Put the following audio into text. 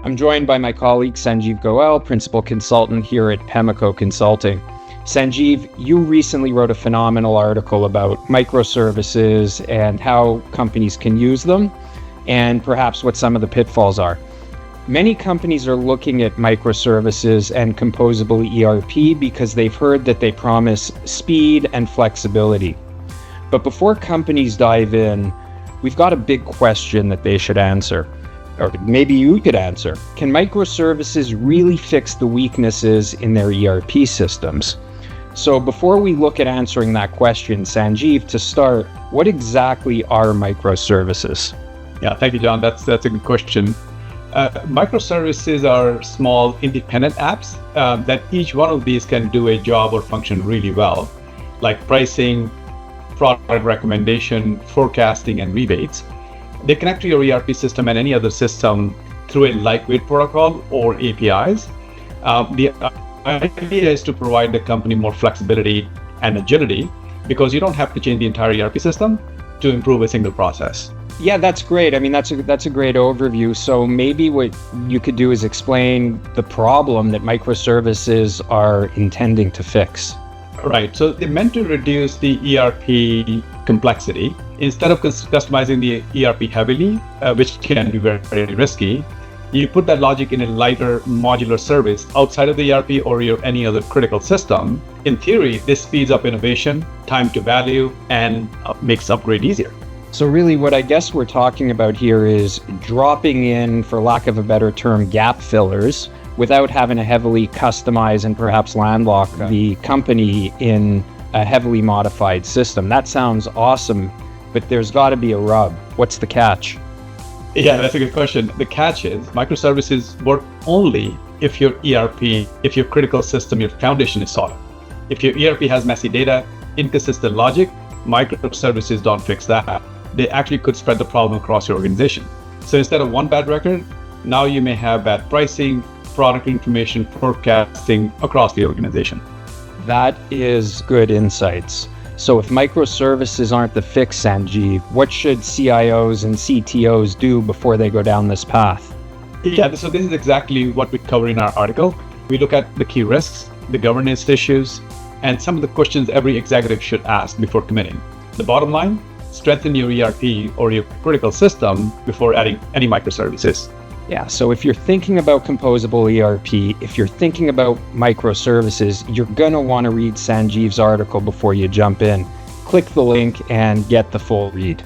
I'm joined by my colleague Sanjiev Goel, Principal Consultant here at Pemeco Consulting. Sanjiev, you recently wrote a phenomenal article about microservices and how companies can use them, and perhaps what some of the pitfalls are. Many companies are looking at microservices and composable ERP because they've heard that they promise speed and flexibility. But before companies dive in, we've got a big question that they should answer. Or maybe you could answer. Can microservices really fix the weaknesses in their ERP systems? So before we look at answering that question, Sanjiev, to start, what exactly are microservices? Yeah, thank you, John. That's a good question. Microservices are small independent apps that each one of these can do a job or function really well, like pricing, product recommendation, forecasting, and rebates. They connect to your ERP system and any other system through a lightweight protocol or APIs. The idea is to provide the company more flexibility and agility because you don't have to change the entire ERP system to improve a single process. Yeah, that's great. I mean, that's a great overview. So maybe what you could do is explain the problem that microservices are intending to fix. Right. So they're meant to reduce the ERP complexity. Instead of customizing the ERP heavily, which can be very, very risky, you put that logic in a lighter modular service outside of the ERP or any other critical system. In theory, this speeds up innovation, time to value, and makes upgrade easier. So really what I guess we're talking about here is dropping in, for lack of a better term, gap fillers without having to heavily customize and perhaps landlock the company in a heavily modified system. That sounds awesome, but there's got to be a rub. What's the catch? Yeah, that's a good question. The catch is microservices work only if your ERP, if your critical system, your foundation is solid. If your ERP has messy data, inconsistent logic, microservices don't fix that. They actually could spread the problem across your organization. So instead of one bad record, now you may have bad pricing, product information, forecasting across the organization. That is good insights. So if microservices aren't the fix, Sanjiev, what should CIOs and CTOs do before they go down this path? Yeah, so this is exactly what we cover in our article. We look at the key risks, the governance issues, and some of the questions every executive should ask before committing. The bottom line, strengthen your ERP or your critical system before adding any microservices. Yeah, so if you're thinking about composable ERP, if you're thinking about microservices, you're going to want to read Sanjiev's article before you jump in. Click the link and get the full read.